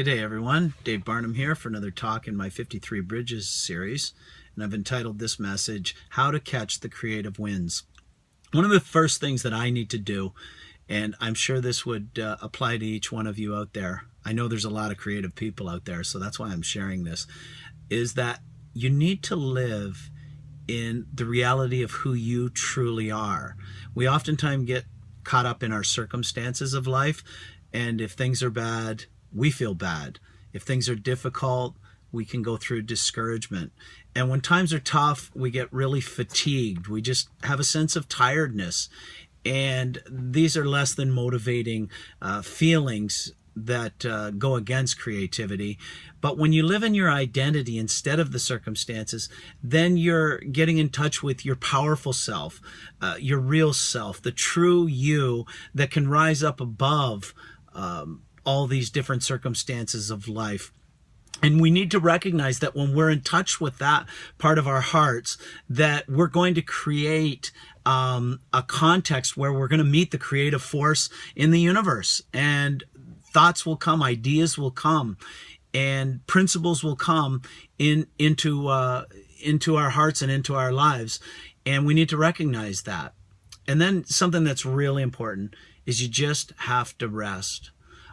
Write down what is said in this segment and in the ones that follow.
Good day, everyone. Dave Barnum here for another talk in my 53 Bridges series, and I've entitled this message, How to Catch the Creative Winds. One of the first things that I need to do, and I'm sure this would apply to each one of you out there, I know there's a lot of creative people out there, so that's why I'm sharing this, is that you need to live in the reality of who you truly are. We oftentimes get caught up in our circumstances of life, and if things are bad, we feel bad. If things are difficult, we can go through discouragement. And when times are tough, we get really fatigued. We just have a sense of tiredness. And these are less than motivating feelings that go against creativity. But when you live in your identity instead of the circumstances, then you're getting in touch with your powerful self, your real self, the true you that can rise up above all these different circumstances of life. And we need to recognize that when we're in touch with that part of our hearts, that we're going to create a context where we're going to meet the creative force in the universe. And thoughts will come, ideas will come, and principles will come into our hearts and into our lives. And we need to recognize that. And then something that's really important is you just have to rest.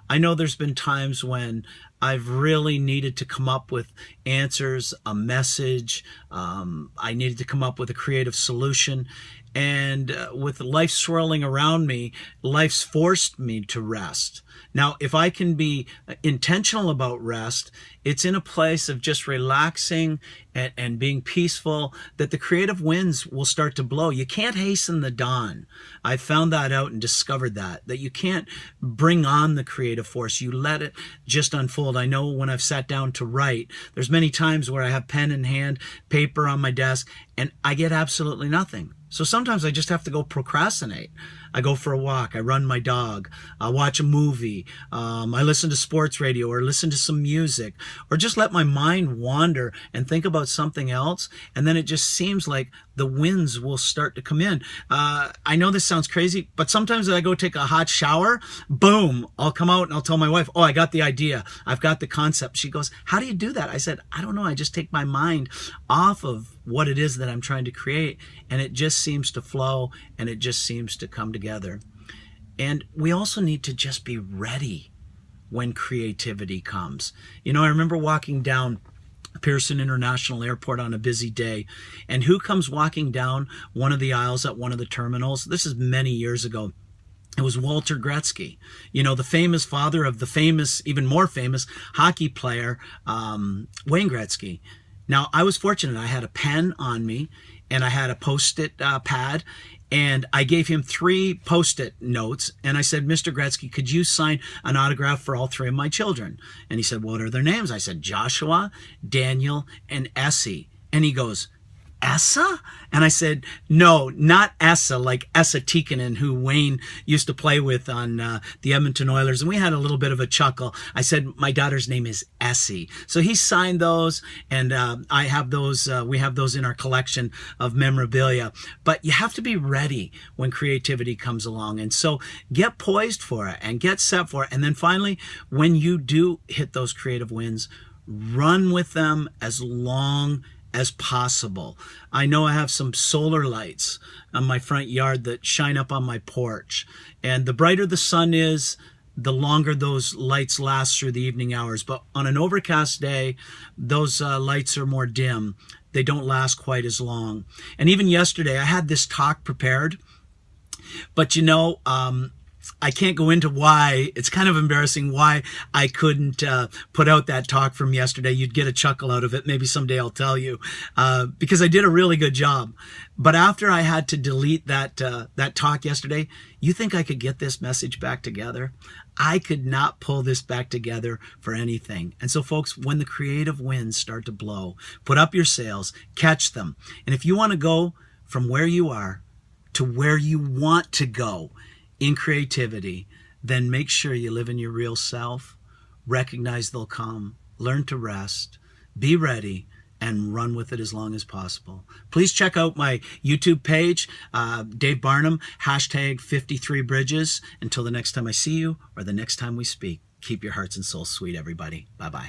I know there's been times when I've really needed to come up with answers, a message. I needed to come up with a creative solution. And with life swirling around me, life's forced me to rest. Now, if I can be intentional about rest, it's in a place of just relaxing and being peaceful that the creative winds will start to blow. You can't hasten the dawn. I found that out and discovered that you can't bring on the creative force. You let it just unfold. I know when I've sat down to write, there's many times where I have pen in hand, paper on my desk, and I get absolutely nothing. So sometimes I just have to go procrastinate. I go for a walk, I run my dog, I watch a movie, I listen to sports radio or listen to some music, or just let my mind wander and think about something else. And then it just seems like the winds will start to come in. I know this sounds crazy, but sometimes I go take a hot shower, boom, I'll come out and I'll tell my wife, oh, I got the idea. I've got the concept. She goes, how do you do that? I said, I don't know. I just take my mind off of what it is that I'm trying to create, and it just seems to flow and it just seems to come together. And we also need to just be ready when creativity comes. You know, I remember walking down Pearson International Airport on a busy day, and who comes walking down one of the aisles at one of the terminals? This is many years ago. It was Walter Gretzky, you know, the famous father of the famous, even more famous hockey player, Wayne Gretzky. Now, I was fortunate. I had a pen on me, and I had a Post-it pad, and I gave him 3 Post-it notes, and I said, Mr. Gretzky, could you sign an autograph for all 3 of my children? And he said, what are their names? I said, Joshua, Daniel, and Essie. And he goes, Essa? And I said, no, not Essa, like Essa Tikkanen, who Wayne used to play with on the Edmonton Oilers. And we had a little bit of a chuckle. I said, my daughter's name is Essie. So he signed those, and I have those. We have those in our collection of memorabilia. But you have to be ready when creativity comes along. And so get poised for it and get set for it. And then finally, when you do hit those creative winds, run with them as long as possible. I know I have some solar lights on my front yard that shine up on my porch. And the brighter the sun is, the longer those lights last through the evening hours. But on an overcast day, those lights are more dim. They don't last quite as long. And even yesterday, I had this talk prepared. But you know, I can't go into why. It's kind of embarrassing why I couldn't put out that talk from yesterday. You'd get a chuckle out of it. Maybe someday I'll tell you, because I did a really good job. But after I had to delete that talk yesterday, you think I could get this message back together? I could not pull this back together for anything. And so, folks, when the creative winds start to blow, put up your sails, catch them. And if you want to go from where you are to where you want to go in creativity, then make sure you live in your real self, recognize they'll come, learn to rest, be ready, and run with it as long as possible. Please check out my YouTube page, Dave Barnum, #53Bridges. Until the next time I see you or the next time we speak. Keep your hearts and souls sweet, everybody. Bye-bye.